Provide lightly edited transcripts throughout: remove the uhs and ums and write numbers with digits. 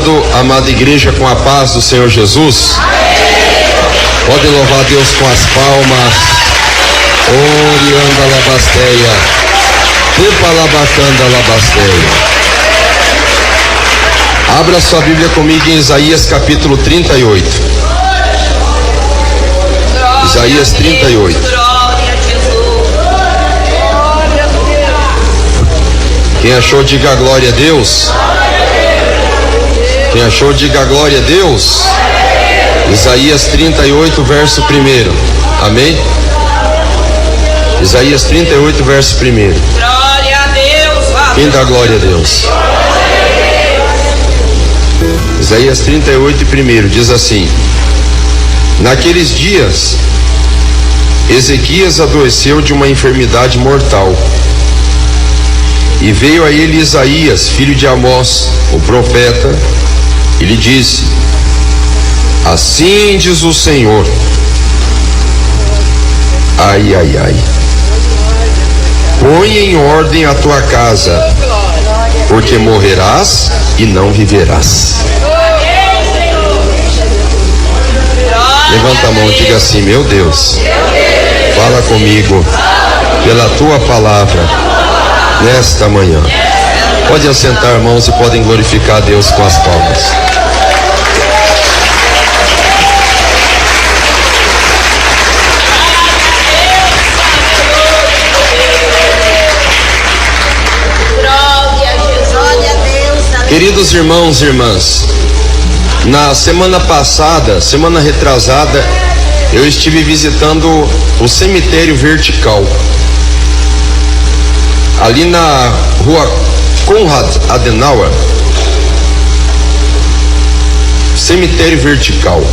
saúdo, amada igreja, com a paz do Senhor Jesus. Pode louvar a Deus com as palmas. Orianda labasteia, tepa labacanda labasteia. Abra sua Bíblia comigo em Isaías capítulo 38. Isaías 38. Quem achou, diga glória a Deus. Quem achou, diga glória a Deus. Isaías 38, verso 1. Amém? Isaías 38, verso 1. Glória a Deus. Quem dá glória a Deus? Isaías 38, 1 diz assim: naqueles dias, Ezequias adoeceu de uma enfermidade mortal. E veio a ele Isaías, filho de Amós, o profeta, e lhe disse: assim diz o Senhor, ai, ai, ai, põe em ordem a tua casa, porque morrerás e não viverás. Levanta a mão e diga assim: meu Deus, fala comigo pela tua palavra nesta manhã. Pode assentar, irmãos, e podem glorificar a Deus com as palmas. Queridos irmãos e irmãs, na semana passada, semana retrasada, eu estive visitando o cemitério vertical, ali na rua Konrad Adenauer, cemitério vertical.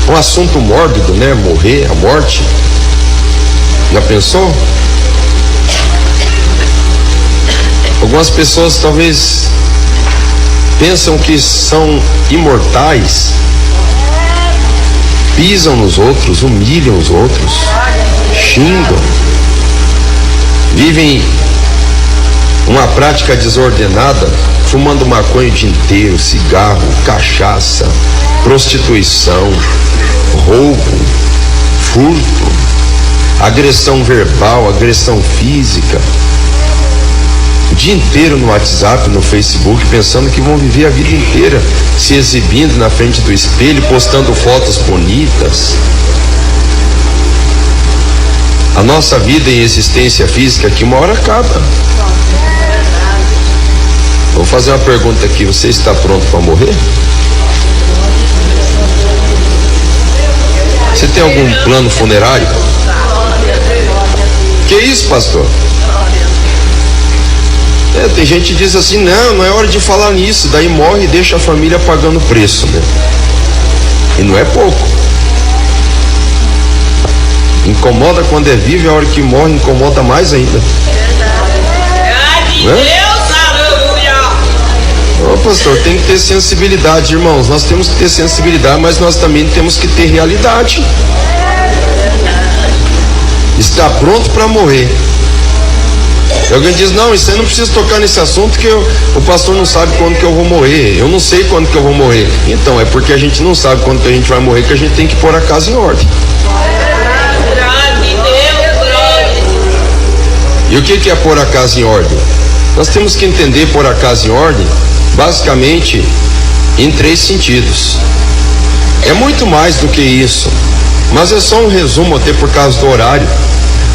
Um assunto mórbido, né? Morrer, a morte. Já pensou? Algumas pessoas talvez pensam que são imortais, pisam nos outros, humilham os outros, xingam, vivem uma prática desordenada, fumando maconha o dia inteiro, cigarro, cachaça, prostituição, roubo, furto, agressão verbal, agressão física, o dia inteiro no WhatsApp, no Facebook, pensando que vão viver a vida inteira se exibindo na frente do espelho, postando fotos bonitas. A nossa vida em existência física aqui uma hora acaba. Vou fazer uma pergunta aqui: você está pronto para morrer? Você tem algum plano funerário? Que isso, pastor? Tem gente que diz assim: não é hora de falar nisso, daí morre e deixa a família pagando preço, né? E não é pouco. Incomoda quando é vivo, e a hora que morre incomoda mais ainda. Ô pastor, tem que ter sensibilidade, irmãos. Nós temos que ter sensibilidade, mas nós também temos que ter realidade. Está pronto para morrer. Alguém diz: não, isso aí não precisa tocar nesse assunto, que o pastor não sabe quando que eu vou morrer. Eu não sei quando que eu vou morrer. Então, é porque a gente não sabe quando que a gente vai morrer que a gente tem que pôr a casa em ordem. E o que é pôr a casa em ordem? Nós temos que entender pôr a casa em ordem basicamente em 3 sentidos. É muito mais do que isso, mas é só um resumo, até por causa do horário.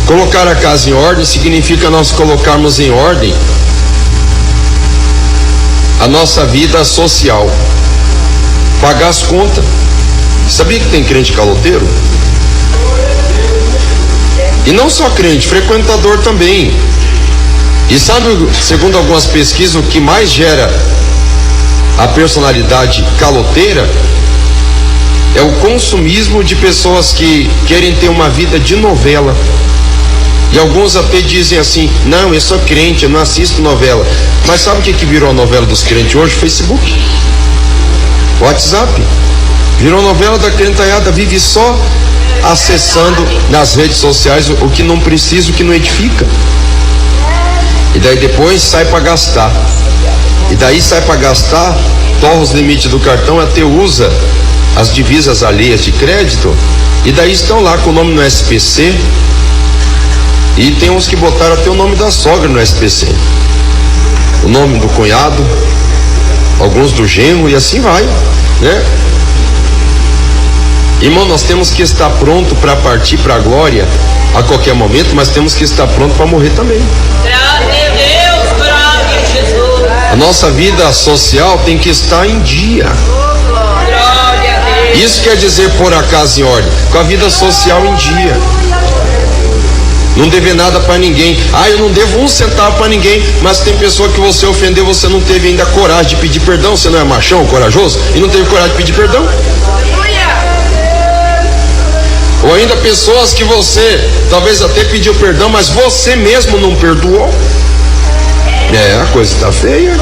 Colocar a casa em ordem significa nós colocarmos em ordem a nossa vida social, pagar as contas. Sabia que tem crente caloteiro? E não só crente, frequentador também. E sabe, segundo algumas pesquisas, o que mais gera a personalidade caloteira é o consumismo de pessoas que querem ter uma vida de novela. E alguns até dizem assim: não, eu sou crente, eu não assisto novela. Mas sabe o que virou a novela dos crentes hoje? Facebook, WhatsApp. Virou novela da crentalhada, vive só acessando nas redes sociais o que não precisa, o que não edifica. E daí depois sai para gastar. E daí sai para gastar, torra os limites do cartão, até usa as divisas alheias de crédito. E daí estão lá com o nome no SPC. E tem uns que botaram até o nome da sogra no SPC, o nome do cunhado, alguns do genro, e assim vai, né? Irmão, nós temos que estar pronto para partir para a glória a qualquer momento, mas temos que estar pronto para morrer também. A nossa vida social tem que estar em dia. Isso quer dizer pôr a casa em ordem, com a vida social em dia. Não dever nada para ninguém. Eu não devo um centavo para ninguém, mas tem pessoa que você ofendeu, você não teve ainda coragem de pedir perdão. Você não é machão, corajoso, e não teve coragem de pedir perdão. Ou ainda pessoas que você talvez até pediu perdão, mas você mesmo não perdoou. A coisa está feia.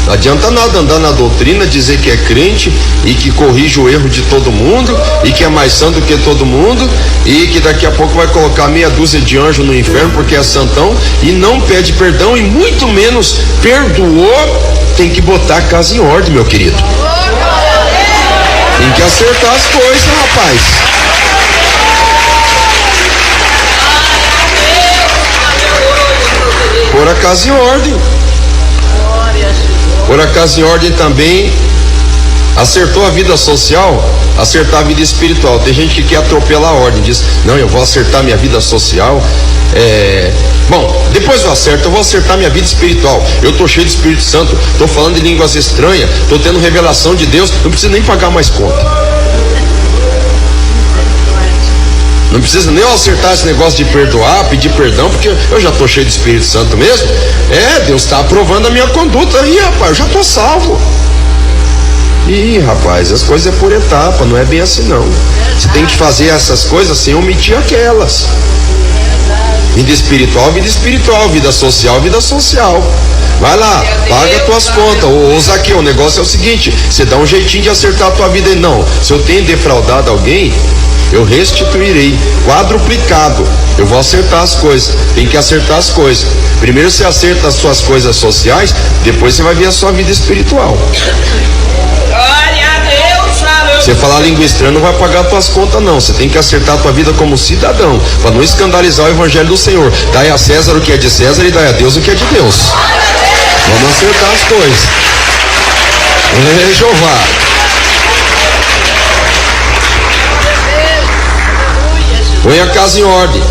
Não adianta nada andar na doutrina, dizer que é crente e que corrige o erro de todo mundo e que é mais santo do que todo mundo e que daqui a pouco vai colocar meia dúzia de anjos no inferno porque é santão e não pede perdão e muito menos perdoou. Tem que botar a casa em ordem, meu querido. Tem que acertar as coisas, rapaz. Pôr a casa em ordem. Pôr a casa em ordem também. Acertou a vida social, acertar a vida espiritual. Tem gente que quer atropelar a ordem, diz: não, eu vou acertar minha vida social. Bom, depois eu acerto, eu vou acertar minha vida espiritual. Eu estou cheio do Espírito Santo, estou falando em línguas estranhas, estou tendo revelação de Deus, não preciso nem pagar mais conta. Não precisa nem eu acertar esse negócio de perdoar, pedir perdão, porque eu já estou cheio do Espírito Santo mesmo. Deus está aprovando a minha conduta. Aí, rapaz, eu já estou salvo. Rapaz, as coisas é por etapa, não é bem assim não. Você tem que fazer essas coisas sem omitir aquelas. Vida espiritual, vida social, vida social. Vai lá, paga as tuas contas. Ô Zaqueu, o negócio é o seguinte: você dá um jeitinho de acertar a tua vida. E não, se eu tenho defraudado alguém, eu restituirei, quadruplicado. Eu vou acertar as coisas. Tem que acertar as coisas. Primeiro você acerta as suas coisas sociais, depois você vai ver a sua vida espiritual. Você falar língua estranha não vai pagar as tuas contas não. Você tem que acertar a tua vida como cidadão, para não escandalizar o evangelho do Senhor. Dai a César o que é de César e dai a Deus o que é de Deus. Vamos acertar as coisas. Jeová. Põe a casa em ordem,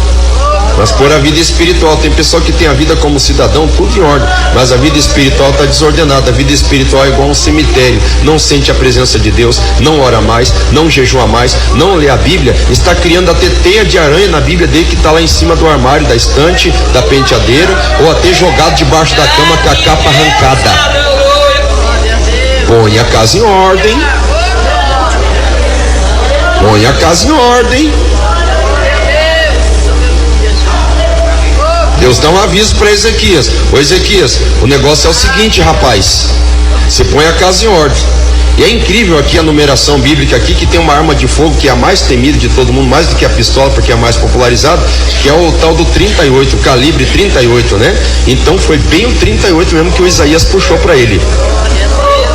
mas pôr a vida espiritual. Tem pessoa que tem a vida como cidadão, tudo em ordem, mas a vida espiritual está desordenada. A vida espiritual é igual a um cemitério. Não sente a presença de Deus, não ora mais, não jejua mais, não lê a Bíblia. Está criando até teia de aranha na Bíblia dele, que está lá em cima do armário, da estante, da penteadeira, ou até jogado debaixo da cama com a capa arrancada. Põe a casa em ordem. Põe a casa em ordem. Deus dá um aviso para Ezequias: ô Ezequias, o negócio é o seguinte, rapaz, você põe a casa em ordem. E é incrível aqui a numeração bíblica aqui, que tem uma arma de fogo que é a mais temida de todo mundo, mais do que a pistola, porque é a mais popularizada, que é o tal do 38, o calibre 38, né? Então foi bem o 38 mesmo que o Isaías puxou para ele.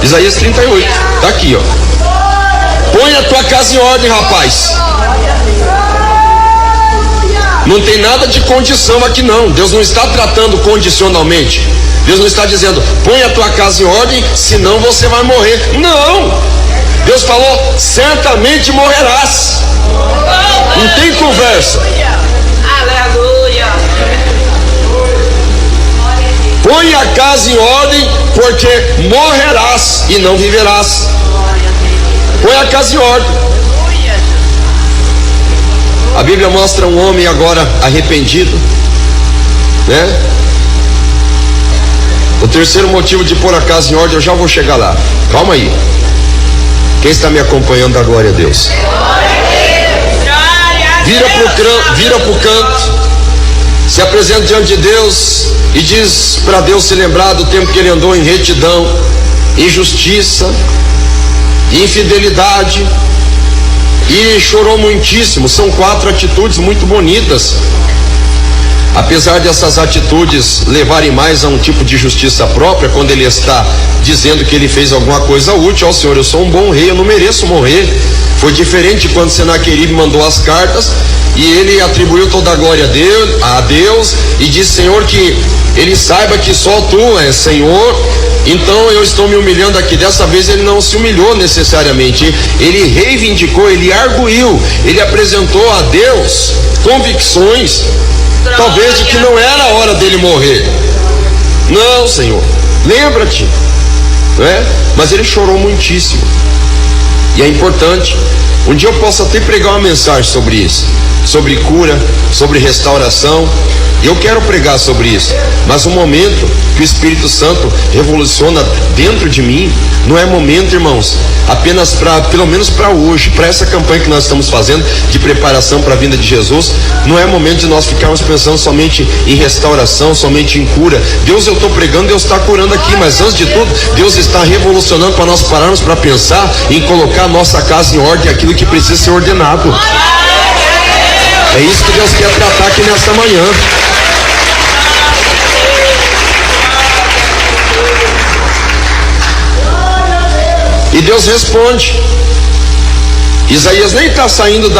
Isaías 38, tá aqui, ó. Põe a tua casa em ordem, rapaz. Não tem nada de condição aqui não. Deus não está tratando condicionalmente. Deus não está dizendo: põe a tua casa em ordem, senão você vai morrer. Não. Deus falou: certamente morrerás. Não tem conversa. Aleluia. Põe a casa em ordem, porque morrerás e não viverás. Põe a casa em ordem. A Bíblia mostra um homem agora arrependido, né? O terceiro motivo de pôr a casa em ordem, eu já vou chegar lá. Calma aí. Quem está me acompanhando, dá glória a Deus. Vira pro canto, se apresenta diante de Deus e diz para Deus se lembrar do tempo que ele andou em retidão, injustiça, infidelidade, e chorou muitíssimo. São 4 atitudes muito bonitas. Apesar dessas atitudes levarem mais a um tipo de justiça própria, quando ele está dizendo que ele fez alguma coisa útil, ó Senhor, eu sou um bom rei, eu não mereço morrer. Foi diferente quando Senaqueribe mandou as cartas e ele atribuiu toda a glória a Deus e disse, Senhor, que ele saiba que só tu és Senhor, então eu estou me humilhando aqui. Dessa vez ele não se humilhou necessariamente, ele reivindicou, ele arguiu, ele apresentou a Deus convicções, talvez de que não era a hora dele morrer. Não, Senhor, lembra-te, não é? Mas ele chorou muitíssimo. E é importante, um dia eu posso até pregar uma mensagem sobre isso, sobre cura, sobre restauração. Eu quero pregar sobre isso, mas o momento que o Espírito Santo revoluciona dentro de mim, não é momento, irmãos, apenas para, pelo menos para hoje, para essa campanha que nós estamos fazendo de preparação para a vinda de Jesus, não é momento de nós ficarmos pensando somente em restauração, somente em cura. Deus, eu estou pregando, Deus está curando aqui, mas antes de tudo, Deus está revolucionando para nós pararmos para pensar em colocar a nossa casa em ordem, aquilo que precisa ser ordenado. É isso que Deus quer tratar aqui nesta manhã. E Deus responde. Isaías nem está saindo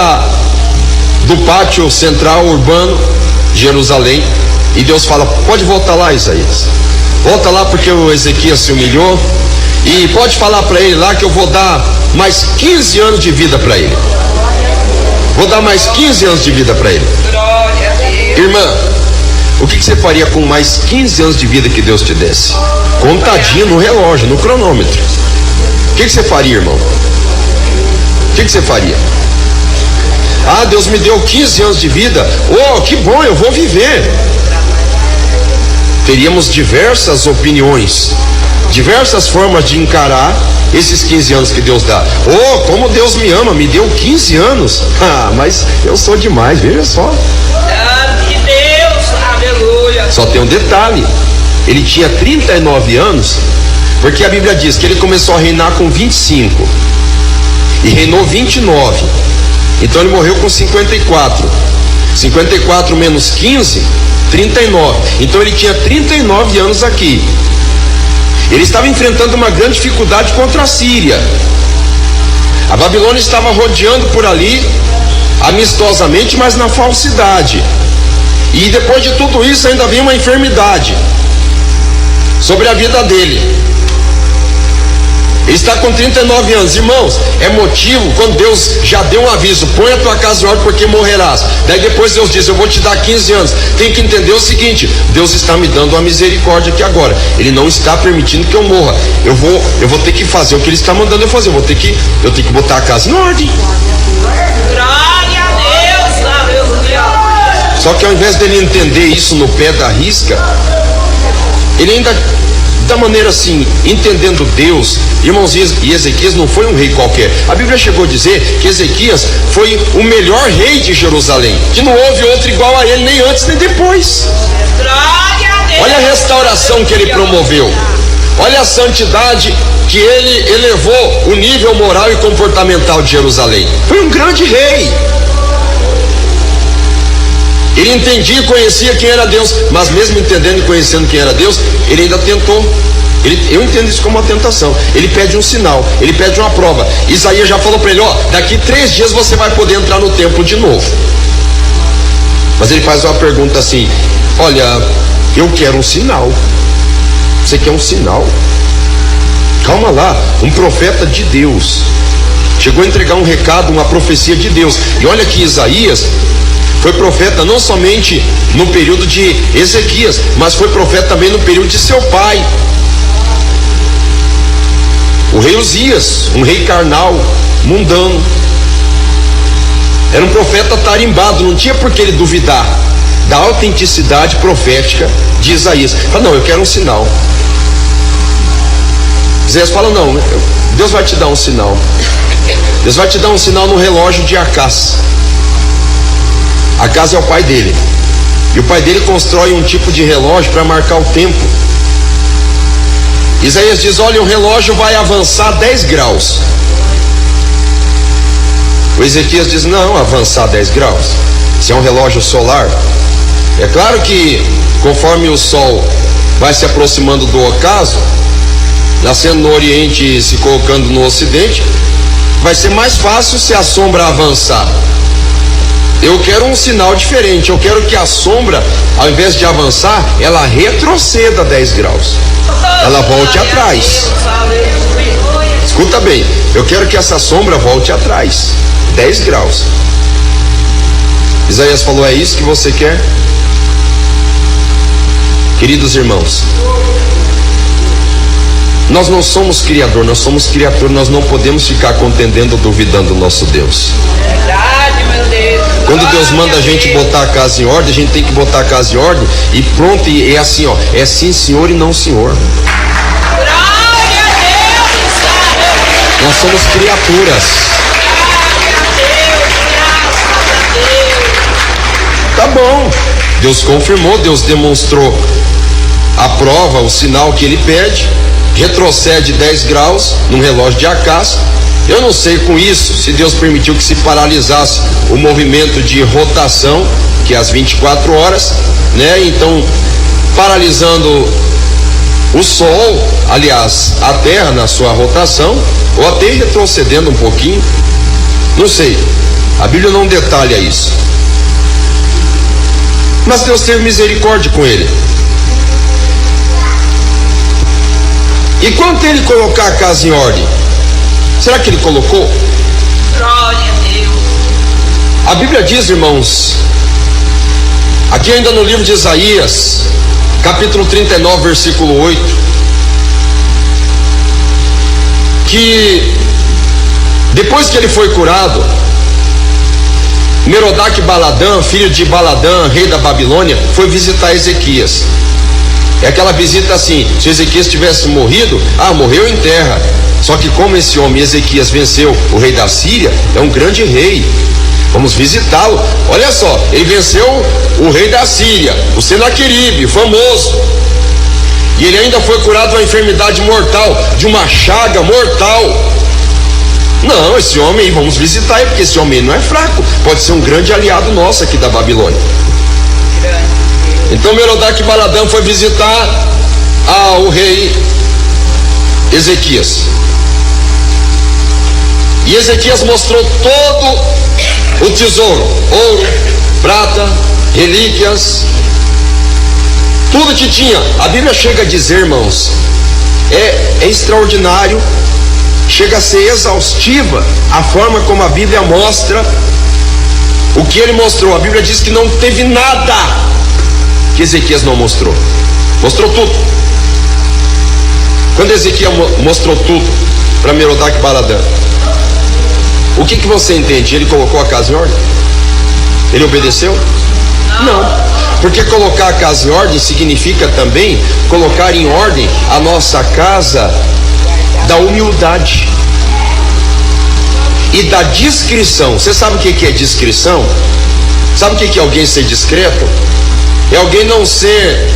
do pátio central urbano de Jerusalém, e Deus fala, pode voltar lá, Isaías, volta lá porque o Ezequias se humilhou, e pode falar para ele lá que eu vou dar mais 15 anos de vida para ele. Vou dar mais 15 anos de vida para ele. Irmã, o que você faria com mais 15 anos de vida que Deus te desse? Contadinho no relógio, no cronômetro. O que você faria, irmão? O que você faria? Ah, Deus me deu 15 anos de vida. Oh, que bom, eu vou viver. Teríamos diversas opiniões, diversas formas de encarar esses 15 anos que Deus dá. Oh, como Deus me ama, me deu 15 anos. Ah, mas eu sou demais, veja só. De Deus, aleluia. Só tem um detalhe, ele tinha 39 anos, porque a Bíblia diz que ele começou a reinar com 25 e reinou 29. Então ele morreu com 54. 54 menos 15, 39. Então ele tinha 39 anos aqui. Ele estava enfrentando uma grande dificuldade contra a Síria. A Babilônia estava rodeando por ali, amistosamente, mas na falsidade. E depois de tudo isso ainda vem uma enfermidade sobre a vida dele. Ele está com 39 anos, irmãos, é motivo, quando Deus já deu um aviso, põe a tua casa em ordem porque morrerás. Daí depois Deus diz, eu vou te dar 15 anos. Tem que entender o seguinte, Deus está me dando uma misericórdia aqui agora. Ele não está permitindo que eu morra. Eu vou ter que fazer o que Ele está mandando eu fazer. Eu tenho que botar a casa em ordem. Glória a Deus, aleluia. Só que ao invés dele entender isso no pé da risca, ele ainda, da maneira assim, entendendo Deus, irmãos, e Ezequias não foi um rei qualquer. A Bíblia chegou a dizer que Ezequias foi o melhor rei de Jerusalém, que não houve outro igual a ele, nem antes nem depois. Glória a Deus. Olha a restauração que ele promoveu, olha a santidade que ele elevou, o nível moral e comportamental de Jerusalém. Foi um grande rei. Ele entendia e conhecia quem era Deus, mas mesmo entendendo e conhecendo quem era Deus, ele ainda tentou. Eu entendo isso como uma tentação. Ele pede um sinal, ele pede uma prova. Isaías já falou para ele, ó, daqui 3 dias você vai poder entrar no templo de novo. Mas ele faz uma pergunta assim, olha, eu quero um sinal. Você quer um sinal? Calma lá, um profeta de Deus chegou a entregar um recado, uma profecia de Deus. E olha que Isaías foi profeta não somente no período de Ezequias, mas foi profeta também no período de seu pai, o rei Uzias, um rei carnal, mundano. Era um profeta tarimbado, não tinha por que ele duvidar da autenticidade profética de Isaías. Fala, não, eu quero um sinal. Isaías fala, não, Deus vai te dar um sinal. Deus vai te dar um sinal no relógio de Acás. Acás é o pai dele, e o pai dele constrói um tipo de relógio para marcar o tempo. Isaías diz, olha, o relógio vai avançar 10 graus. O Ezequias diz, não, avançar 10 graus, se é um relógio solar. É claro que conforme o sol vai se aproximando do ocaso, nascendo no oriente e se colocando no ocidente, vai ser mais fácil se a sombra avançar. Eu quero um sinal diferente. Eu quero que a sombra, ao invés de avançar, ela retroceda 10 graus. Ela volte atrás. Escuta bem, eu quero que essa sombra volte atrás 10 graus. Isaías falou: é isso que você quer? Queridos irmãos, nós não somos criador, nós somos criatura. Nós não podemos ficar contendendo ou duvidando do nosso Deus. Verdade, meu Deus. Quando Deus manda a gente botar a casa em ordem, a gente tem que botar a casa em ordem e pronto. E é assim, ó, é sim senhor e não senhor. Glória a Deus. Nós somos criaturas. Glória a Deus, graças a Deus. Tá bom, Deus confirmou, Deus demonstrou a prova, o sinal que ele pede. Retrocede 10 graus num relógio de acaso. Eu não sei com isso se Deus permitiu que se paralisasse o movimento de rotação, que é às 24 horas, né? Então, paralisando o Sol, aliás, a Terra na sua rotação, ou até retrocedendo um pouquinho, não sei. A Bíblia não detalha isso. Mas Deus teve misericórdia com ele. E quando ele colocar a casa em ordem, será que ele colocou? Glória a Deus. A Bíblia diz, irmãos, aqui ainda no livro de Isaías, capítulo 39, versículo 8, que depois que ele foi curado, Merodach Baladã, filho de Baladã, rei da Babilônia, foi visitar Ezequias. É aquela visita assim: se Ezequias tivesse morrido, morreu em terra. Só que como esse homem Ezequias venceu o rei da Síria, é um grande rei, vamos visitá-lo. Olha só, ele venceu o rei da Síria, o Senaqueribe, famoso, e ele ainda foi curado de uma enfermidade mortal, de uma chaga mortal. Não, esse homem, vamos visitar ele, porque esse homem não é fraco, pode ser um grande aliado nosso aqui da Babilônia. Então Merodach Baladã foi visitar o rei Ezequias. E Ezequias mostrou todo o tesouro: ouro, prata, relíquias, tudo que tinha. A Bíblia chega a dizer, irmãos, é extraordinário, chega a ser exaustiva a forma como a Bíblia mostra o que ele mostrou. A Bíblia diz que não teve nada que Ezequias não mostrou. Mostrou tudo. Quando Ezequias mostrou tudo para Merodach Baladã, o que você entende? Ele colocou a casa em ordem? Ele obedeceu? Não. Porque colocar a casa em ordem significa também colocar em ordem a nossa casa da humildade e da discrição. Você sabe o que é discrição? Sabe o que é alguém ser discreto? É alguém não ser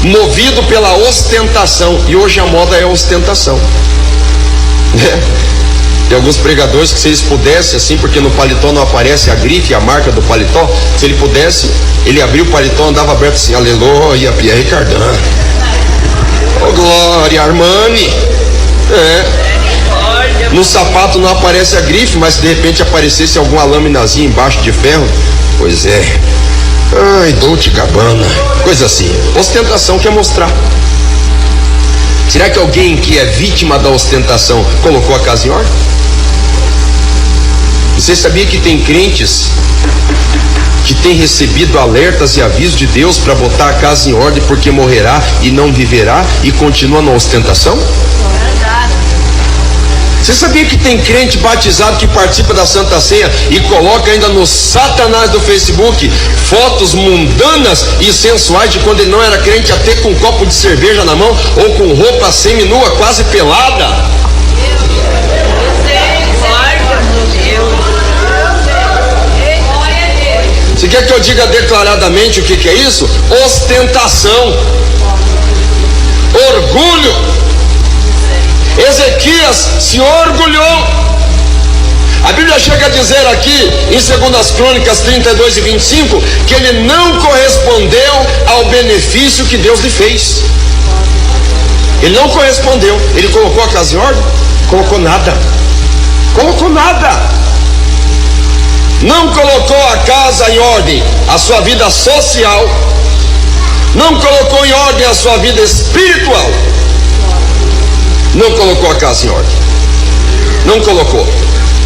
movido pela ostentação. E hoje a moda é ostentação. Tem alguns pregadores que, se eles pudessem, assim, porque no paletó não aparece a grife, a marca do paletó, se ele pudesse, ele abria o paletó, andava aberto assim: aleluia, Pierre Cardin, oh glória, Armani. No sapato não aparece a grife, mas se de repente aparecesse alguma laminazinha embaixo de ferro, pois é, ai, Dolce Gabbana, coisa assim. Ostentação quer mostrar. Será que alguém que é vítima da ostentação colocou a casa em ordem? Você sabia que tem crentes que têm recebido alertas e avisos de Deus para botar a casa em ordem porque morrerá e não viverá e continua na ostentação? Você sabia que tem crente batizado que participa da Santa Ceia e coloca ainda no Satanás do Facebook fotos mundanas e sensuais de quando ele não era crente, até com um copo de cerveja na mão ou com roupa seminua, quase pelada? Você quer que eu diga declaradamente o que é isso? Ostentação, orgulho. Ezequias se orgulhou. A Bíblia chega a dizer aqui, em 2 Crônicas 32 e 25, que ele não correspondeu ao benefício que Deus lhe fez. Ele não correspondeu. Ele colocou a casa em ordem? Colocou nada. Colocou nada. Não colocou a casa em ordem, a sua vida social. Não colocou em ordem a sua vida espiritual. Não colocou a casa em ordem. Não colocou.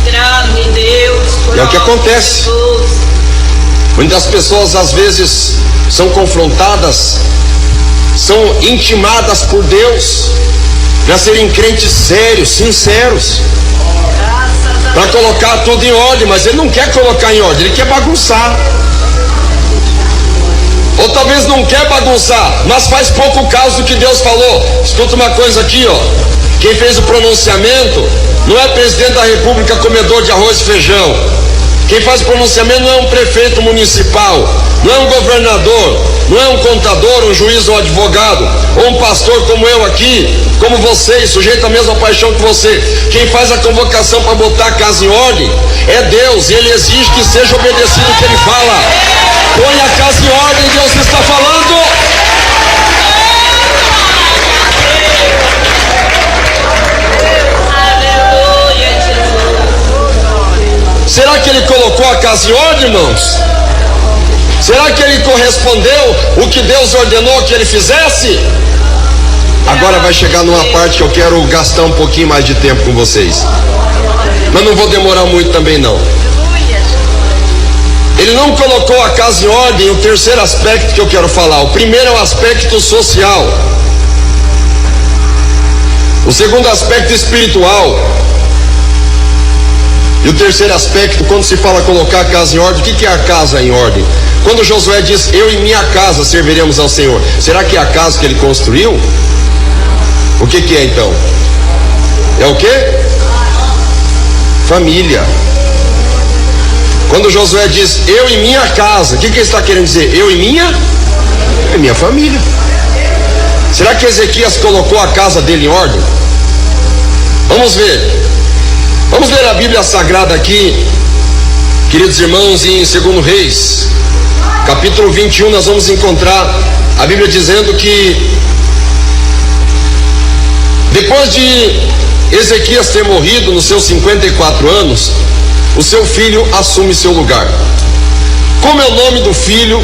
Grande Deus. E é o que acontece. Muitas pessoas às vezes são confrontadas, são intimadas por Deus para serem crentes sérios, sinceros, para colocar tudo em ordem, mas ele não quer colocar em ordem, ele quer bagunçar. Ou talvez não quer bagunçar, mas faz pouco caso do que Deus falou. Escuta uma coisa aqui, ó. Quem fez o pronunciamento não é presidente da república comedor de arroz e feijão. Quem faz o pronunciamento não é um prefeito municipal, não é um governador, não é um contador, um juiz ou advogado, ou um pastor como eu aqui, como vocês, sujeito à mesma paixão que você. Quem faz a convocação para botar a casa em ordem é Deus, e Ele exige que seja obedecido o que Ele fala. Põe a casa em ordem, Deus está falando. Será que ele colocou a casa em ordem, irmãos? Será que ele correspondeu o que Deus ordenou que ele fizesse? Agora vai chegar numa parte que eu quero gastar um pouquinho mais de tempo com vocês, mas não vou demorar muito também não. Ele não colocou a casa em ordem. O terceiro aspecto que eu quero falar, o primeiro é o aspecto social, o segundo aspecto espiritual, e o terceiro aspecto, quando se fala colocar a casa em ordem, o que é a casa em ordem? Quando Josué diz, eu e minha casa serviremos ao Senhor, será que é a casa que ele construiu? O que é então? É o quê? Família. Quando Josué diz, eu e minha casa, o que ele está querendo dizer? Eu e minha família. Será que Ezequias colocou a casa dele em ordem? Vamos ver. Vamos ler a Bíblia Sagrada aqui, queridos irmãos, em 2 Reis, capítulo 21, nós vamos encontrar a Bíblia dizendo que depois de Ezequias ter morrido nos seus 54 anos, o seu filho assume seu lugar. Como é o nome do filho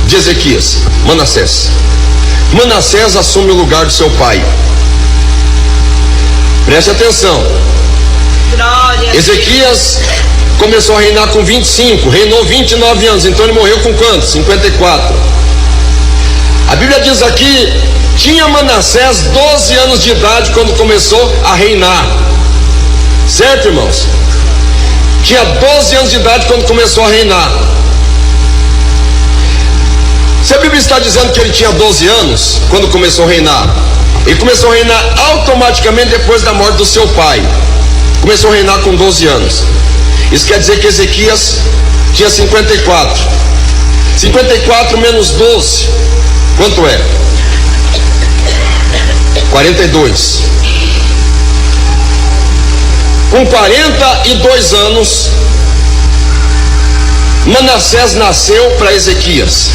de Ezequias? Manassés. Manassés assume o lugar do seu pai. Preste atenção. Ezequias começou a reinar com 25, reinou 29 anos, então ele morreu com quantos? 54. A Bíblia diz aqui, tinha Manassés 12 anos de idade quando começou a reinar. Certo, irmãos? Tinha 12 anos de idade quando começou a reinar. Se a Bíblia está dizendo que ele tinha 12 anos quando começou a reinar, ele começou a reinar automaticamente depois da morte do seu pai. Começou a reinar com 12 anos. Isso quer dizer que Ezequias tinha 54. 54 menos 12, quanto é? 42. Com 42 anos, Manassés nasceu para Ezequias.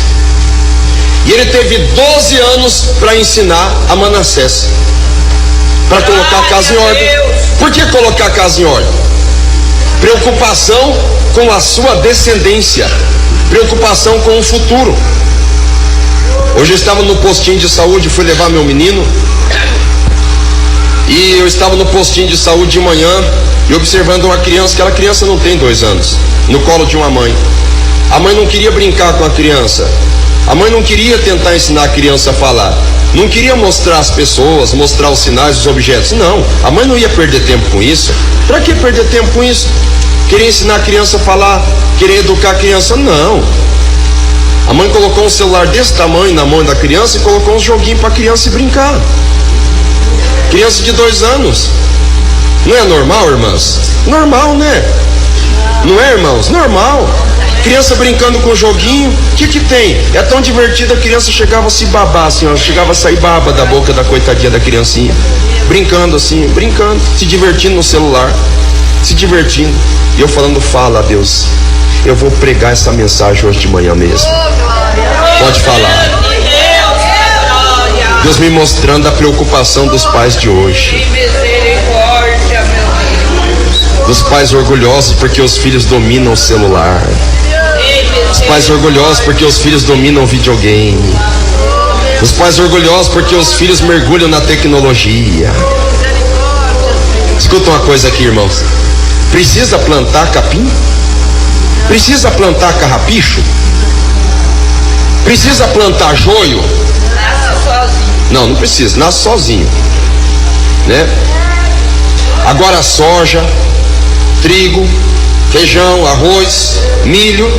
E ele teve 12 anos para ensinar a Manassés, para colocar a casa em ordem. Por que colocar a casa em ordem? Preocupação com a sua descendência, preocupação com o futuro. Hoje eu estava no postinho de saúde, fui levar meu menino, e eu estava no postinho de saúde de manhã e observando uma criança, aquela criança não tem 2 anos, no colo de uma mãe. A mãe não queria brincar com a criança, a mãe não queria tentar ensinar a criança a falar, não queria mostrar as pessoas, mostrar os sinais, os objetos. Não, a mãe não ia perder tempo com isso. Para que perder tempo com isso? Querer ensinar a criança a falar, querer educar a criança? Não. A mãe colocou um celular desse tamanho na mão da criança e colocou uns joguinhos para a criança brincar. Criança de 2 anos. Não é normal, irmãs? Normal, né? Não é, irmãos? Normal. Criança brincando com joguinho, o que tem? É tão divertido, a criança chegava a se babar assim, ó, chegava a sair baba da boca da coitadinha da criancinha, brincando assim, brincando, se divertindo no celular. se divertindo. E eu falando, fala, Deus, eu vou pregar essa mensagem hoje de manhã mesmo. Pode falar. Deus me mostrando a preocupação dos pais de hoje. Dos pais orgulhosos porque os filhos dominam o celular. Os pais orgulhosos porque os filhos dominam o videogame. Os pais orgulhosos porque os filhos mergulham na tecnologia. Escuta uma coisa aqui, irmãos. Precisa plantar capim? Precisa plantar carrapicho? Precisa plantar joio? Não, não precisa, nasce sozinho, né? Agora soja, trigo, feijão, arroz, milho,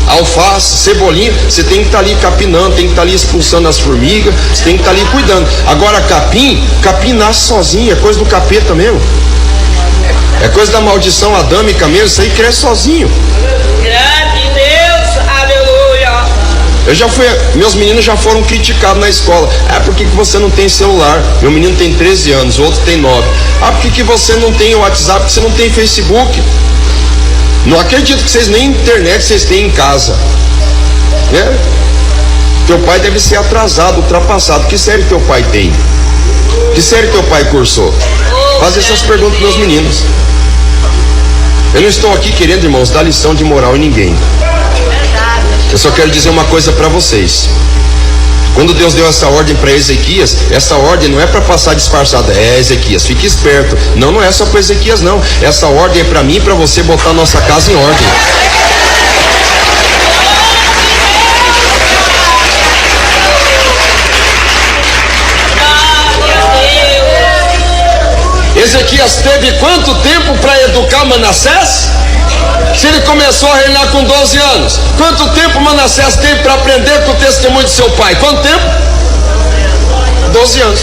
alface, cebolinha, você tem que estar ali capinando, tem que estar ali expulsando as formigas, você tem que estar ali cuidando. Agora capim nasce sozinho, é coisa do capeta mesmo. É coisa da maldição adâmica mesmo, isso aí cresce sozinho. Grande Deus, aleluia. Meus meninos já foram criticados na escola. Por que você não tem celular? Meu menino tem 13 anos, o outro tem 9. Por que você não tem WhatsApp? Porque você não tem Facebook? Não acredito que vocês nem internet vocês têm em casa, né? Teu pai deve ser atrasado, ultrapassado. Que série teu pai tem? Que série teu pai cursou? Faz essas perguntas para meus meninos. Eu não estou aqui querendo, irmãos, dar lição de moral em ninguém. Eu só quero dizer uma coisa para vocês. Quando Deus deu essa ordem para Ezequias, essa ordem não é para passar disfarçada. Ezequias, fique esperto. Não é só para Ezequias, não. Essa ordem é para mim e para você botar nossa casa em ordem. Ezequias teve quanto tempo para educar Manassés? Se ele começou a reinar com 12 anos, quanto tempo Manassés teve para aprender com o testemunho de seu pai? Quanto tempo? 12 anos.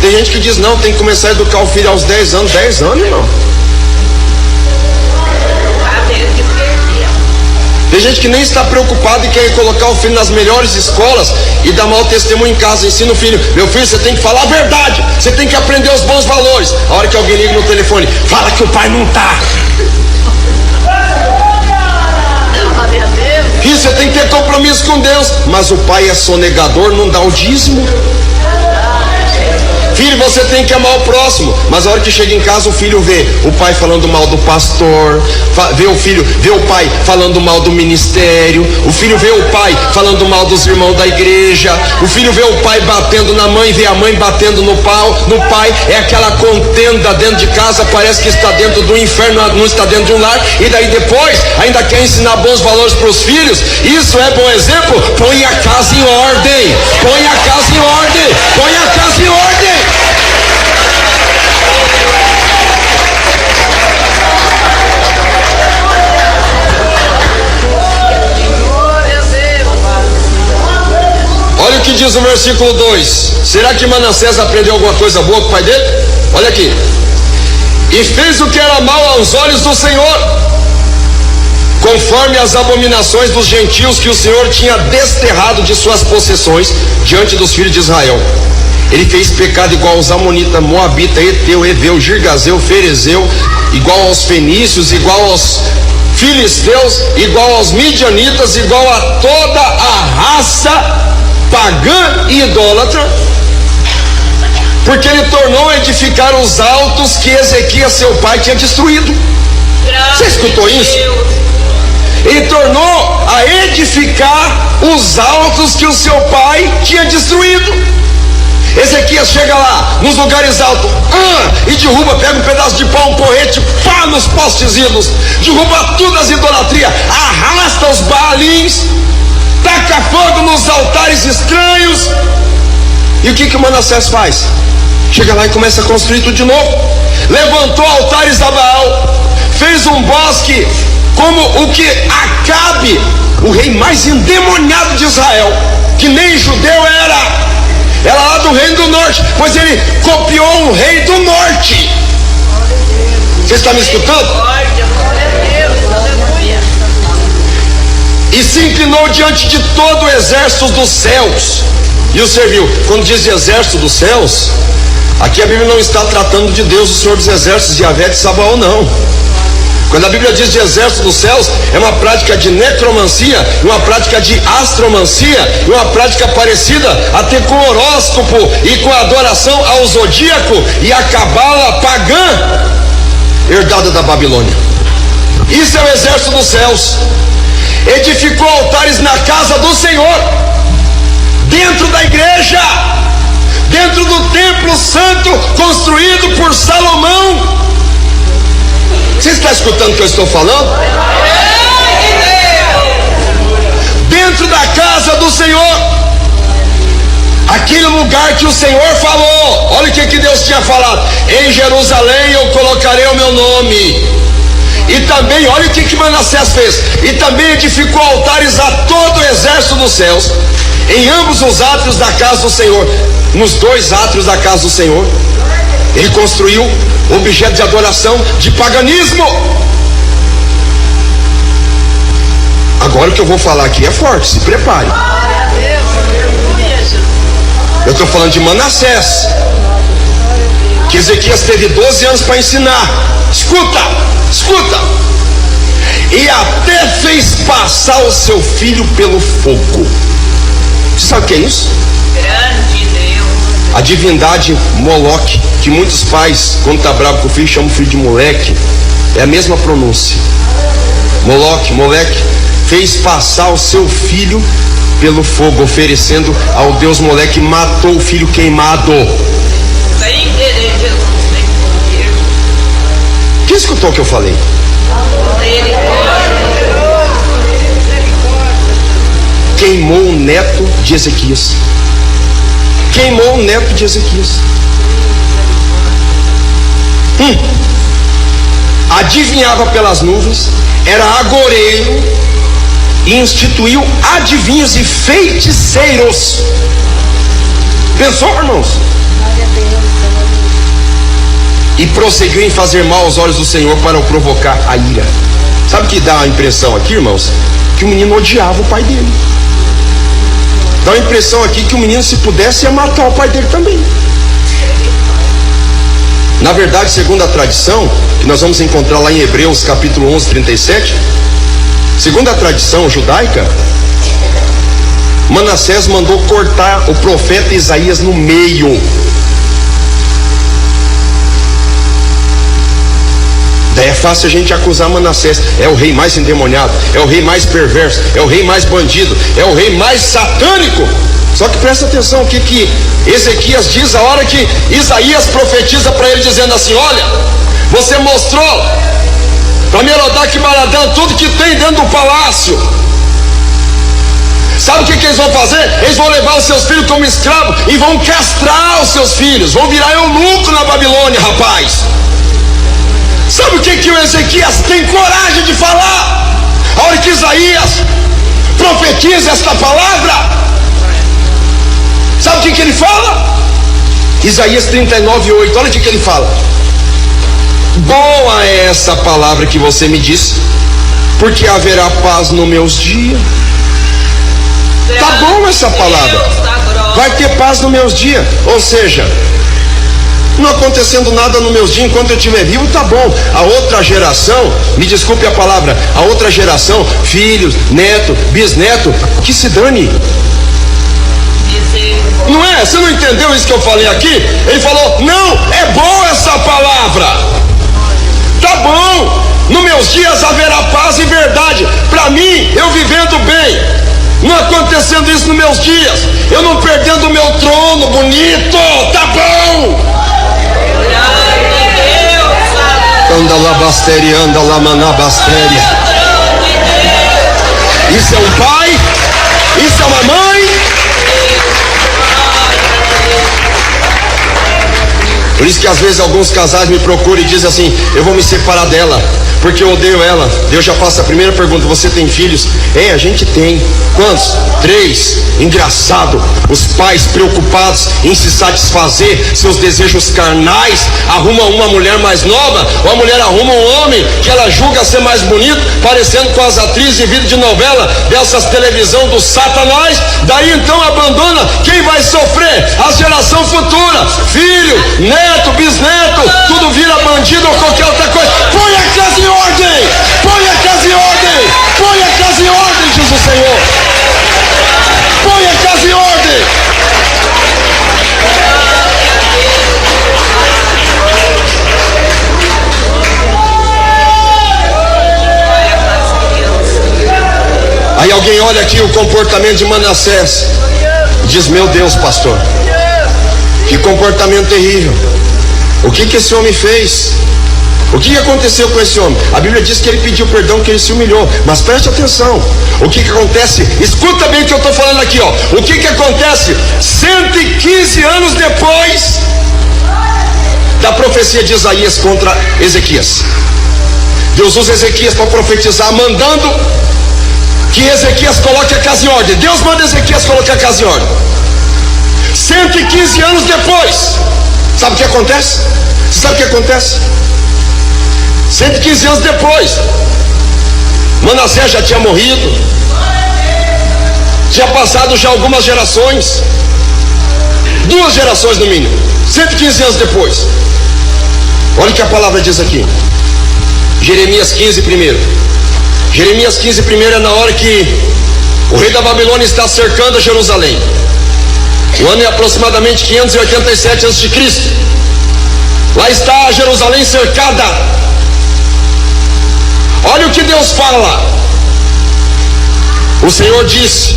Tem gente que diz, não, tem que começar a educar o filho aos 10 anos. 10 anos, irmão. Tem gente que nem está preocupado e quer colocar o filho nas melhores escolas e dar mau testemunho em casa. Ensina o filho, meu filho, você tem que falar a verdade, você tem que aprender os bons valores. A hora que alguém liga no telefone, fala que o pai não está. Filho, você tem que ter compromisso com Deus. Mas o pai é sonegador, não dá o dízimo. Filho, você tem que amar o próximo. Mas a hora que chega em casa, o filho vê o pai falando mal do pastor, vê o pai falando mal do ministério, o filho vê o pai falando mal dos irmãos da igreja, o filho vê o pai batendo na mãe, vê a mãe batendo no pai. É aquela contenda dentro de casa, parece que está dentro do inferno, não está dentro de um lar. E daí depois ainda quer ensinar bons valores para os filhos. Isso é bom exemplo? Põe a casa em ordem. Põe a casa em ordem. Põe a casa em ordem. Olha o que diz o versículo 2. Será que Manassés aprendeu alguma coisa boa com o pai dele? Olha aqui. E fez o que era mal aos olhos do Senhor, conforme as abominações dos gentios que o Senhor tinha desterrado de suas possessões diante dos filhos de Israel. Ele fez pecado igual aos amonitas, moabita, eteu, eveu, girgazeu, ferezeu, igual aos fenícios, igual aos filisteus, igual aos midianitas, igual a toda a raça pagã e idólatra, porque ele tornou a edificar os altos que Ezequias seu pai tinha destruído. Você escutou isso? Ele tornou a edificar os altos que o seu pai tinha destruído. Ezequias chega lá nos lugares altos e derruba, pega um pedaço de pau, um porrete, pá nos postes ídolos, derruba tudo as idolatrias, arrasta os baalins, taca fogo nos altares estranhos. E o que Manassés faz? Chega lá e começa a construir tudo de novo. Levantou altares a Baal, fez um bosque como o que Acabe, o rei mais endemoniado de Israel, que nem judeu era lá do reino do norte, pois ele copiou um rei do norte. Você está me escutando? E se inclinou diante de todo o exército dos céus e o serviu. Quando diz exército dos céus, aqui a Bíblia não está tratando de Deus, o Senhor dos exércitos, de Yahvé de Sabaó, não. Quando a Bíblia diz de exército dos céus, é uma prática de necromancia, uma prática de astromancia, uma prática parecida até com o horóscopo e com a adoração ao zodíaco e a cabala pagã herdada da Babilônia. Isso é o exército dos céus. Edificou altares na casa do Senhor, dentro da igreja, dentro do templo santo construído por Salomão. Você está escutando o que eu estou falando? Dentro da casa do Senhor, aquele lugar que o Senhor falou. Olha o que Deus tinha falado: em Jerusalém eu colocarei o meu nome. E também, olha o que Manassés fez: e também edificou altares a todo o exército dos céus, em ambos os átrios da casa do Senhor. Nos dois átrios da casa do Senhor, ele construiu objeto de adoração de paganismo. Agora o que eu vou falar aqui é forte, se prepare. Eu estou falando de Manassés, que Ezequias teve 12 anos para ensinar. Escuta. E até fez passar o seu filho pelo fogo. Você sabe o que é isso? Grande Deus. A divindade Moloque, que muitos pais, quando está bravo com o filho, chamam o filho de moleque. É a mesma pronúncia. Moleque, fez passar o seu filho pelo fogo, oferecendo ao Deus Moleque, matou o filho queimado. Sem querer, Jesus, sem poder. Quem escutou o que eu falei? Queimou o neto de Ezequias. Adivinhava pelas nuvens, era agoreiro e instituiu adivinhos e feiticeiros. Pensou, irmãos? E prosseguiu em fazer mal aos olhos do Senhor para o provocar a ira. Sabe o que dá a impressão aqui, irmãos? Que o menino odiava o pai dele. Dá a impressão aqui que o menino, se pudesse, ia matar o pai dele também. Na verdade, segundo a tradição, que nós vamos encontrar lá em Hebreus capítulo 11, 37, segundo a tradição judaica, Manassés mandou cortar o profeta Isaías no meio. Daí é fácil a gente acusar Manassés: é o rei mais endemoniado, é o rei mais perverso, é o rei mais bandido, é o rei mais satânico. Só que presta atenção o que Ezequias diz a hora que Isaías profetiza para ele, dizendo assim: olha, você mostrou para Merodach Baladã tudo que tem dentro do palácio. Sabe o que eles vão fazer? Eles vão levar os seus filhos como escravos e vão castrar os seus filhos, vão virar eunuco na Babilônia, rapaz. Sabe o que o Ezequias tem coragem de falar? A hora que Isaías profetiza esta palavra, sabe o que ele fala? Isaías 39:8, olha o que ele fala: boa é essa palavra que você me disse, porque haverá paz nos meus dias. Tá bom essa palavra, vai ter paz nos meus dias. Ou seja, não acontecendo nada nos meus dias, enquanto eu estiver vivo, tá bom. A outra geração, me desculpe a palavra, a outra geração, filhos, neto, bisneto, que se dane. Não é? Você não entendeu isso que eu falei aqui? Ele falou: não, é boa essa palavra. Tá bom, nos meus dias haverá paz e verdade. Para mim, eu vivendo bem, não acontecendo isso nos meus dias, eu não perdendo o meu trono bonito, tá bom. Anda lá bastéria, anda lá maná bastéria. Isso é um pai, isso é uma mãe. Por isso que às vezes alguns casais me procuram e dizem assim: eu vou me separar dela, porque eu odeio ela. Deus já passa a primeira pergunta: você tem filhos? A gente tem. Quantos? 3. Engraçado, os pais preocupados em se satisfazer seus desejos carnais, arrumam uma mulher mais nova, ou a mulher arruma um homem que ela julga ser mais bonito, parecendo com as atrizes de vida de novela dessas televisão do Satanás. Daí então abandona. Quem vai sofrer? A geração futura, filho, neto, bisneto, tudo vira bandido ou qualquer outra coisa. Põe a casa em ordem, põe a casa em ordem, põe a casa em ordem, diz o Senhor. Põe a casa em ordem. Aí alguém olha aqui o comportamento de Manassés, diz: meu Deus, pastor, que comportamento terrível. O que esse homem fez? O que aconteceu com esse homem? A Bíblia diz que ele pediu perdão, que ele se humilhou. Mas preste atenção, o que acontece? Escuta bem o que eu estou falando aqui, ó. O que acontece? 115 anos depois da profecia de Isaías contra Ezequias, Deus usa Ezequias para profetizar, mandando que Ezequias coloque a casa em ordem. Deus manda Ezequias colocar a casa em ordem. 115 anos depois, sabe o que acontece? Você sabe o que acontece? 115 anos depois, Manassés já tinha morrido, tinha passado já algumas gerações, 2 gerações no mínimo. 115 anos depois, olha o que a palavra diz aqui, Jeremias 15 primeiro. Jeremias 15 primeiro é na hora que o rei da Babilônia está cercando Jerusalém. O ano é aproximadamente 587 a.C. Lá está Jerusalém cercada. Olha o que Deus fala. O Senhor disse: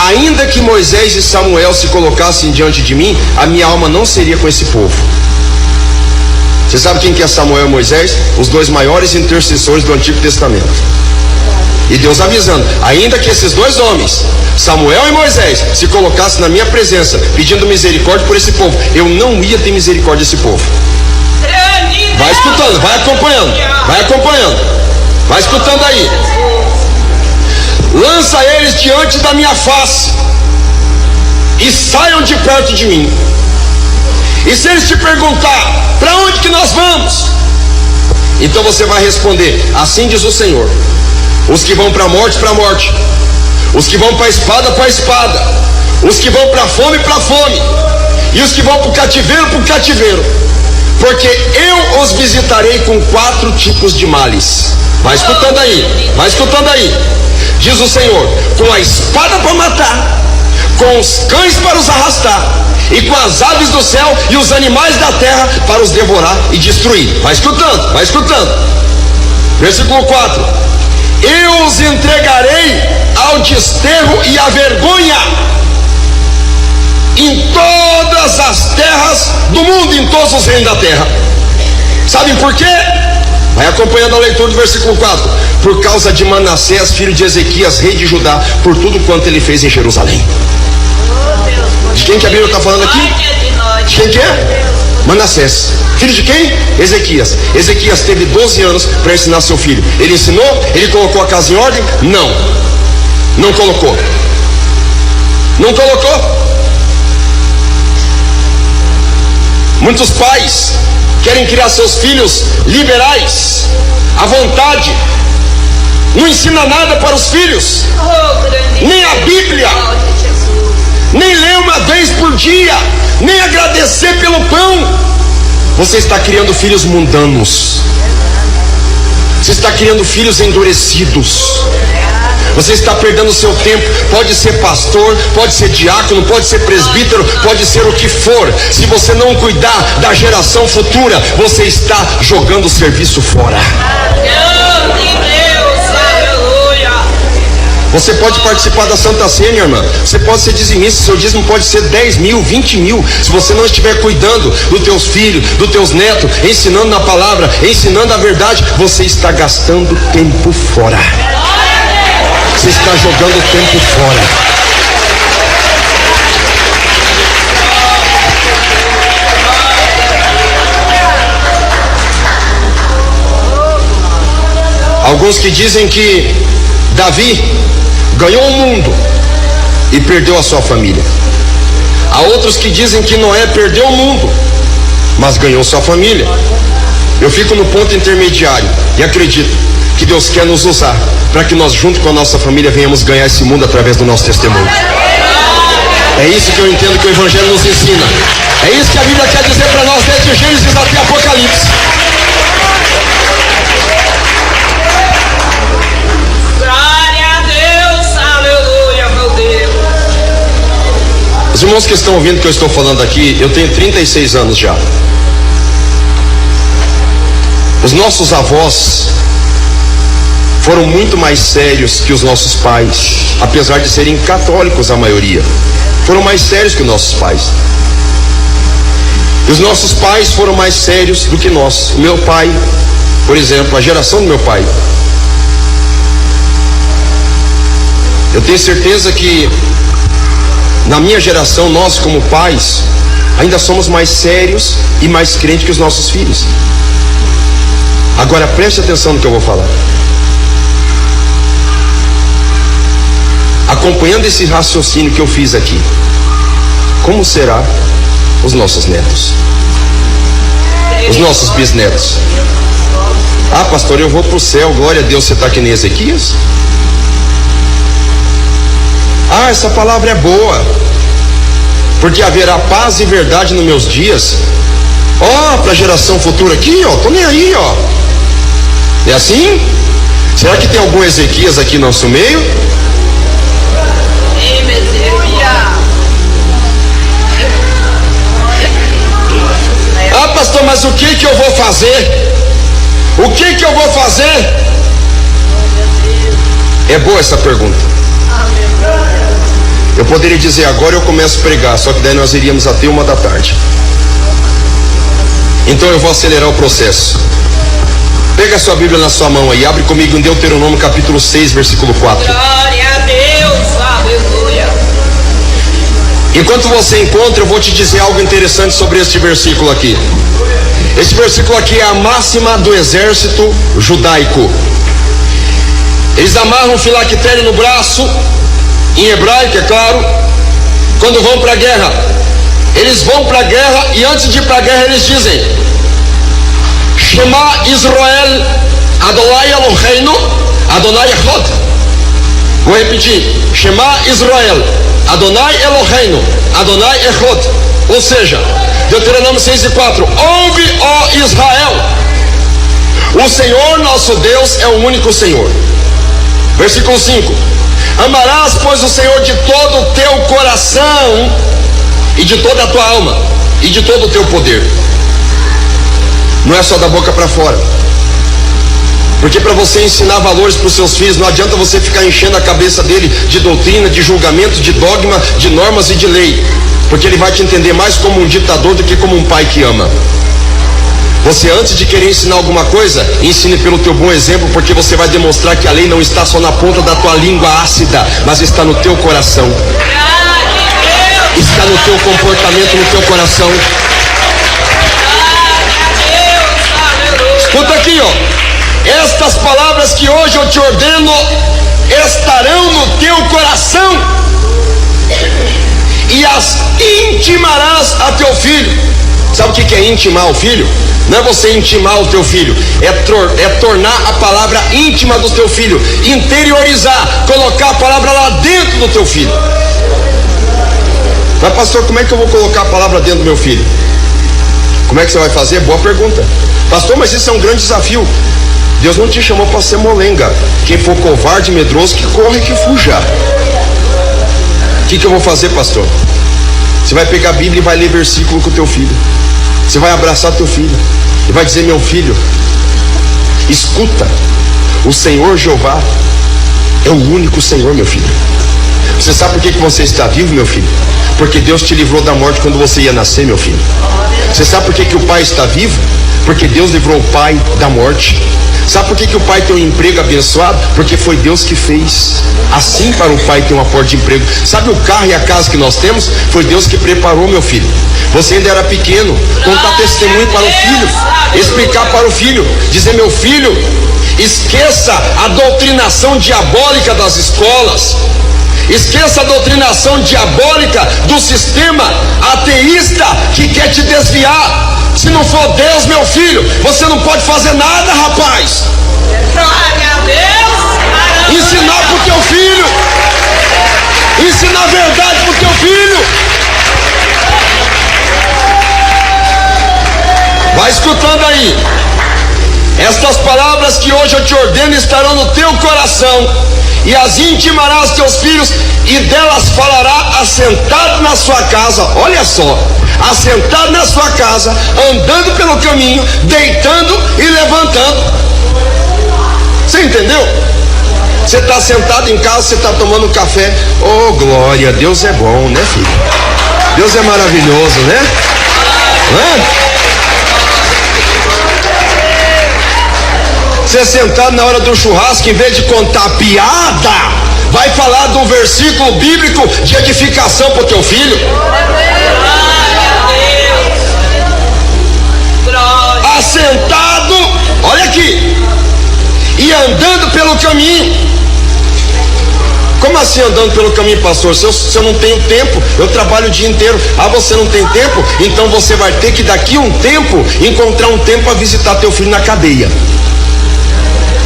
ainda que Moisés e Samuel se colocassem diante de mim, a minha alma não seria com esse povo. Você sabe quem que é Samuel e Moisés? Os 2 maiores intercessores do Antigo Testamento. E Deus avisando: ainda que esses 2 homens, Samuel e Moisés, se colocassem na minha presença pedindo misericórdia por esse povo, eu não ia ter misericórdia desse povo. Vai escutando, vai acompanhando, vai acompanhando, vai escutando aí. Lança eles diante da minha face e saiam de perto de mim. E se eles te perguntar: para onde que nós vamos? Então você vai responder: assim diz o Senhor, os que vão para a morte, para a morte, os que vão para a espada, os que vão para a fome, e os que vão para o cativeiro, porque eu os visitarei com 4 tipos de males. Vai escutando aí, vai escutando aí. Diz o Senhor: com a espada para matar, com os cães para os arrastar, e com as aves do céu e os animais da terra para os devorar e destruir. Vai escutando, vai escutando. Versículo 4: eu os entregarei ao desterro e à vergonha em todas as terras do mundo, em todos os reinos da terra. Sabem por quê? Vai acompanhando a leitura do versículo 4. Por causa de Manassés, filho de Ezequias, rei de Judá, por tudo quanto ele fez em Jerusalém. De quem que a Bíblia está falando aqui? De quem que é? Manassés. Filho de quem? Ezequias. Ezequias teve 12 anos para ensinar seu filho. Ele ensinou? Ele colocou a casa em ordem? Não. Não colocou. Não colocou. Muitos pais querem criar seus filhos liberais, à vontade. Não ensina nada para os filhos, nem a Bíblia, nem ler uma vez por dia, nem agradecer pelo pão. Você está criando filhos mundanos. Você está criando filhos endurecidos. Você está perdendo o seu tempo. Pode ser pastor, pode ser diácono, pode ser presbítero, pode ser o que for. Se você não cuidar da geração futura, você está jogando o serviço fora. Você pode participar da Santa Ceia, minha irmã. Você pode ser dizimista, seu dízimo pode ser 10 mil, 20 mil. Se você não estiver cuidando dos teus filhos, dos teus netos, ensinando na palavra, ensinando a verdade, você está gastando tempo fora. Você está jogando tempo fora. uns que dizem que Davi ganhou o mundo e perdeu a sua família. Há outros que dizem que Noé perdeu o mundo, mas ganhou sua família. Eu fico no ponto intermediário e acredito que Deus quer nos usar para que nós, junto com a nossa família, venhamos ganhar esse mundo através do nosso testemunho. É isso que eu entendo que o Evangelho nos ensina. É isso que a Bíblia quer dizer para nós desde Gênesis até Apocalipse. Glória a Deus, aleluia, meu Deus. Os irmãos que estão ouvindo o que eu estou falando aqui, eu tenho 36 anos já. Os nossos avós foram muito mais sérios que os nossos pais, apesar de serem católicos a maioria. Foram mais sérios que os nossos pais. E os nossos pais foram mais sérios do que nós. O meu pai, por exemplo, a geração do meu pai, eu tenho certeza que na minha geração, nós como pais, ainda somos mais sérios e mais crentes que os nossos filhos. Agora preste atenção no que eu vou falar. Acompanhando esse raciocínio que eu fiz aqui, como será os nossos netos? Os nossos bisnetos? Ah, pastor, eu vou para o céu, glória a Deus, você está que nem Ezequias? Ah, essa palavra é boa, porque haverá paz e verdade nos meus dias. Ó, para a geração futura aqui, ó, tô nem aí, ó. É assim? Será que tem algum Ezequias aqui no nosso meio? Ah, pastor, mas o que eu vou fazer? O que eu vou fazer? É boa essa pergunta. Eu poderia dizer agora eu começo a pregar, só que daí nós iríamos até 1 da tarde. Então eu vou acelerar o processo. Pega a sua Bíblia na sua mão aí, abre comigo em Deuteronômio capítulo 6, versículo 4. Glória a Deus, aleluia. Enquanto você encontra, eu vou te dizer algo interessante sobre este versículo aqui. Esse versículo aqui é a máxima do exército judaico. Eles amarram um filactério no braço, em hebraico, é claro, quando vão para a guerra. Eles vão para a guerra e antes de ir para a guerra eles dizem: Shema Israel, Adonai Eloheinu, Adonai Echad. Vou repetir: Shema Israel, Adonai Eloheinu, Adonai Echad. Ou seja, Deuteronômio 6:4. Ouve, ó Israel, o Senhor nosso Deus é o único Senhor. Versículo 5. Amarás, pois, o Senhor de todo o teu coração e de toda a tua alma e de todo o teu poder. Não é só da boca para fora. Porque para você ensinar valores para os seus filhos, não adianta você ficar enchendo a cabeça dele de doutrina, de julgamento, de dogma, de normas e de lei. Porque ele vai te entender mais como um ditador do que como um pai que ama. Você, antes de querer ensinar alguma coisa, ensine pelo teu bom exemplo, porque você vai demonstrar que a lei não está só na ponta da tua língua ácida, mas está no teu coração. Está no teu comportamento, no teu coração. Escuta aqui, ó. Estas palavras que hoje eu te ordeno estarão no teu coração e as intimarás a teu filho. Sabe o que é intimar o filho? Não é você intimar o teu filho, é tornar a palavra íntima do teu filho, interiorizar, colocar a palavra lá dentro do teu filho. Mas pastor, como é que eu vou colocar a palavra dentro do meu filho? Como é que você vai fazer? Boa pergunta. Pastor, mas isso é um grande desafio. Deus não te chamou para ser molenga. Quem for covarde e medroso, que corre e que fuja. O que eu vou fazer, pastor? Você vai pegar a Bíblia e vai ler versículo com o teu filho. Você vai abraçar teu filho e vai dizer: meu filho, escuta, o Senhor Jeová é o único Senhor, meu filho. Você sabe por que você está vivo, meu filho? Porque Deus te livrou da morte quando você ia nascer, meu filho. Você sabe por que o pai está vivo? Porque Deus livrou o pai da morte. Sabe por que o pai tem um emprego abençoado? Porque foi Deus que fez. Assim, para o pai ter uma porta de emprego. Sabe o carro e a casa que nós temos? Foi Deus que preparou, meu filho. Você ainda era pequeno. Contar testemunho para o filho, explicar para o filho, dizer: meu filho, Esqueça a doutrinação diabólica das escolas. Esqueça a doutrinação diabólica do sistema ateísta que quer te desviar. Se não for Deus, meu filho, você não pode fazer nada, rapaz. Glória a Deus. Ensinar pro teu filho. Ensinar a verdade pro teu filho. Vai escutando aí. Estas palavras que hoje eu te ordeno estarão no teu coração, e as intimarás teus filhos, e delas falará assentado na sua casa. Olha só, assentado na sua casa, andando pelo caminho, deitando e levantando. Você entendeu? Você está sentado em casa, você está tomando café. Oh, glória, Deus é bom, né, filho? Deus é maravilhoso, né? Você sentado na hora do churrasco, em vez de contar piada, vai falar do versículo bíblico de edificação para o teu filho. Assentado, olha aqui, e andando pelo caminho. Como assim andando pelo caminho, pastor? Se eu não tenho tempo, eu trabalho o dia inteiro. Ah, você não tem tempo? Então você vai ter que daqui um tempo encontrar um tempo para visitar teu filho na cadeia.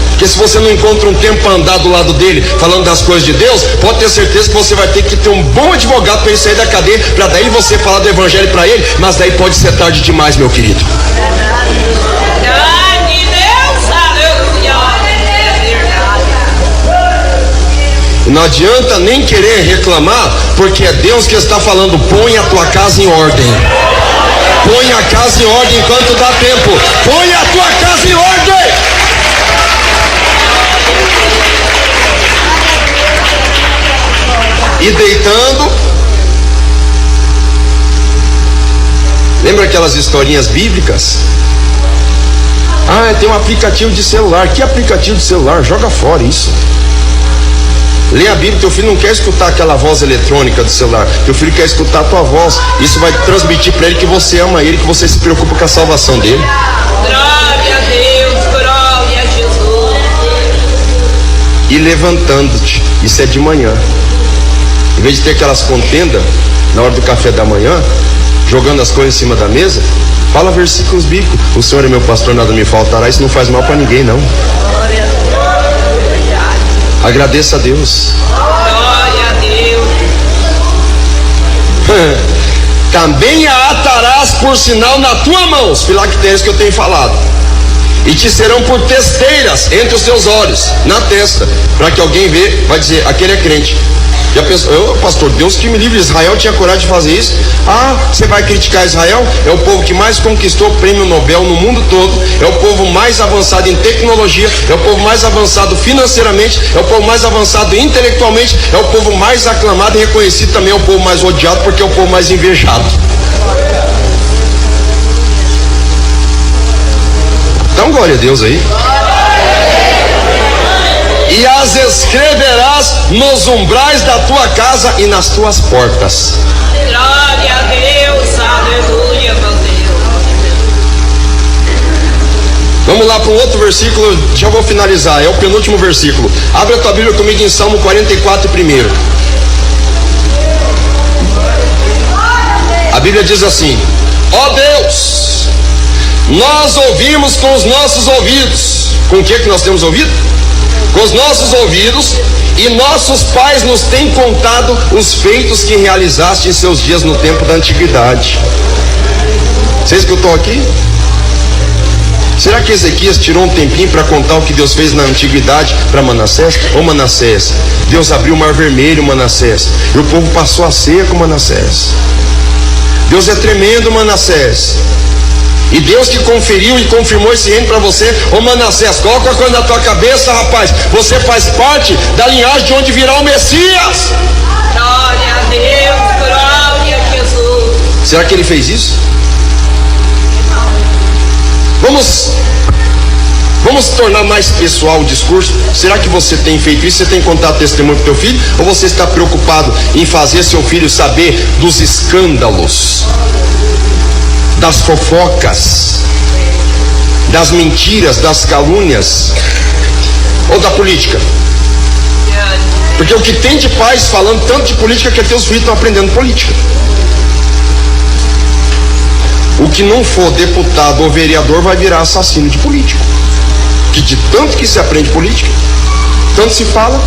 Porque se você não encontra um tempo para andar do lado dele, falando das coisas de Deus, pode ter certeza que você vai ter que ter um bom advogado para ele sair da cadeia, para daí você falar do evangelho para ele, mas daí pode ser tarde demais, meu querido. E não adianta nem querer reclamar, porque é Deus que está falando: põe a tua casa em ordem. Põe a casa em ordem enquanto dá tempo. Põe a tua casa em ordem. E deitando. Lembra aquelas historinhas bíblicas? Ah, tem um aplicativo de celular. Que aplicativo de celular? Joga fora isso. Lê a Bíblia. Teu filho não quer escutar aquela voz eletrônica do celular. Teu filho quer escutar a tua voz. Isso vai transmitir para ele que você ama ele, que você se preocupa com a salvação dele. Glória a Deus, glória a Jesus. E levantando-te. Isso é de manhã. Em vez de ter aquelas contendas na hora do café da manhã, jogando as coisas em cima da mesa, fala versículos bíblicos. O Senhor é meu pastor, nada me faltará. Isso não faz mal para ninguém, não. Agradeça a Deus. Glória a Deus. Também a atarás por sinal na tua mão, os filactérios que eu tenho falado, e te serão por testeiras entre os teus olhos, na testa, para que alguém vê, vai dizer: aquele é crente. Já pensou, pastor, Deus que me livre, Israel tinha coragem de fazer isso? Ah, você vai criticar Israel? É o povo que mais conquistou o prêmio Nobel no mundo todo, é o povo mais avançado em tecnologia, é o povo mais avançado financeiramente, é o povo mais avançado intelectualmente, é o povo mais aclamado e reconhecido, também é o povo mais odiado, porque é o povo mais invejado. Então, glória a Deus aí. E as escreverás nos umbrais da tua casa e nas tuas portas. Glória a Deus, aleluia, meu Deus. Vamos lá para um outro versículo, já vou finalizar, é o penúltimo versículo. Abre a tua Bíblia comigo em Salmo 44 primeiro. A Bíblia diz assim: ó Deus, nós ouvimos com os nossos ouvidos. Com o que nós temos ouvido? Com os nossos ouvidos, e nossos pais nos têm contado os feitos que realizaste em seus dias no tempo da antiguidade. Você escutou aqui? Será que Ezequias tirou um tempinho para contar o que Deus fez na antiguidade para Manassés? Ô Manassés, Deus abriu o mar vermelho, Manassés, e o povo passou a seco, Manassés. Deus é tremendo, Manassés. E Deus que conferiu e confirmou esse reino para você. Ô Manassés, coloca a coisa na tua cabeça, rapaz. Você faz parte da linhagem de onde virá o Messias. Glória a Deus, glória a Jesus. Será que ele fez isso? Vamos tornar mais pessoal o discurso. Será que você tem feito isso? Você tem contado testemunho para o teu filho? Ou você está preocupado em fazer seu filho saber dos escândalos, das fofocas, das mentiras, das calúnias? ou da política? Porque o que tem de pais falando tanto de política que até os filhos estão aprendendo política. O que não for deputado ou vereador vai virar assassino de político. Que de tanto que se aprende política, tanto se fala,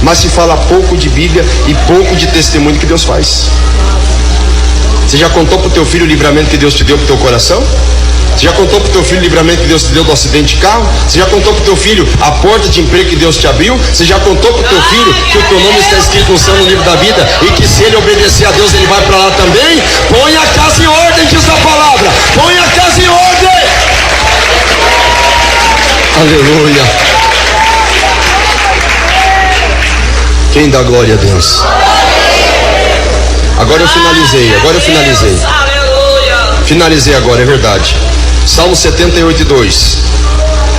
mas se fala pouco de Bíblia e pouco de testemunho que Deus faz. Você já contou pro teu filho o livramento que Deus te deu pro teu coração? Você já contou pro teu filho o livramento que Deus te deu do acidente de carro? Você já contou pro teu filho a porta de emprego que Deus te abriu? Você já contou pro teu filho que o teu nome está escrito no céu no livro da vida e que se ele obedecer a Deus ele vai para lá também? Põe a casa em ordem, diz a palavra. Põe a casa em ordem. Aleluia. Quem dá glória a Deus? Agora eu finalizei. Finalizei agora, é verdade. Salmo 78:2.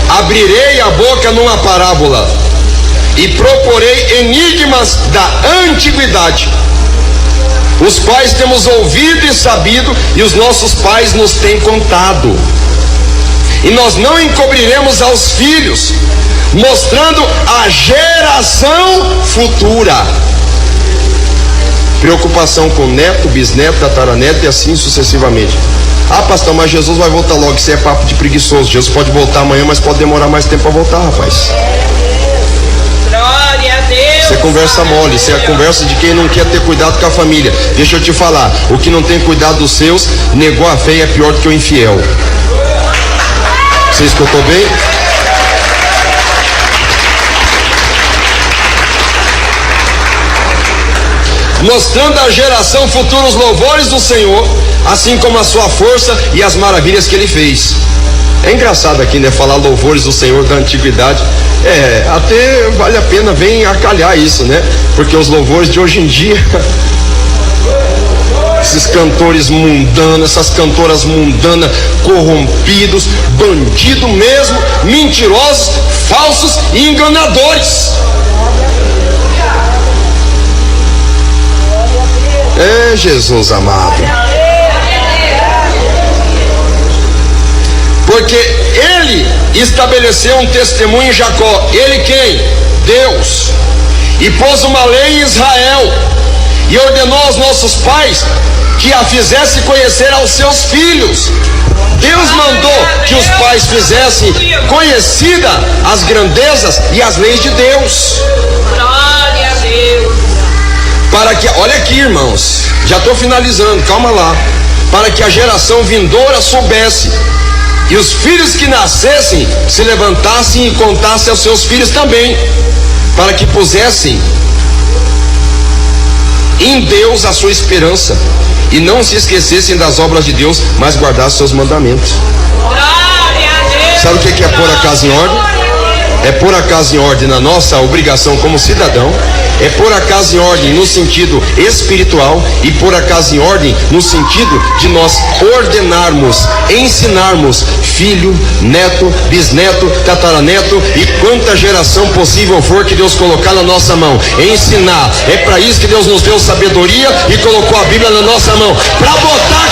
Abrirei a boca numa parábola e proporei enigmas da antiguidade, os quais temos ouvido e sabido, e os nossos pais nos têm contado. E nós não encobriremos aos filhos, mostrando a geração futura. Preocupação com neto, bisneto, tataraneto e assim sucessivamente. Ah, pastor, mas Jesus vai voltar logo. Isso é papo de preguiçoso. Jesus pode voltar amanhã, mas pode demorar mais tempo para voltar, rapaz. Glória a Deus. Isso é conversa mole, isso é a conversa de quem não quer ter cuidado com a família. Deixa eu te falar, o que não tem cuidado dos seus, negou a fé e é pior do que o infiel. Você escutou bem? Mostrando à geração futura os louvores do Senhor, assim como a sua força e as maravilhas que ele fez. É engraçado aqui, né, falar louvores do Senhor da antiguidade. Até vale a pena, vem acalhar isso, né? Porque os louvores de hoje em dia, esses cantores mundanos, essas cantoras mundanas, corrompidos, bandidos mesmo, mentirosos, falsos e enganadores. É Jesus amado. Porque ele estabeleceu um testemunho em Jacó. Ele quem? Deus. E pôs uma lei em Israel. E ordenou aos nossos pais que a fizesse conhecer aos seus filhos. Deus mandou que os pais fizessem conhecida as grandezas e as leis de Deus. Glória a Deus. Para que, olha aqui, irmãos, já estou finalizando, calma lá. Para que a geração vindoura soubesse, e os filhos que nascessem se levantassem e contassem aos seus filhos também, para que pusessem em Deus a sua esperança e não se esquecessem das obras de Deus, mas guardassem seus mandamentos. Sabe o que é pôr a casa em ordem? É pôr a casa em ordem na nossa obrigação como cidadão, é pôr a casa em ordem no sentido espiritual e pôr a casa em ordem no sentido de nós ordenarmos, ensinarmos filho, neto, bisneto, tataraneto e quanta geração possível for que Deus colocar na nossa mão. Ensinar, é para isso que Deus nos deu sabedoria e colocou a Bíblia na nossa mão, para botar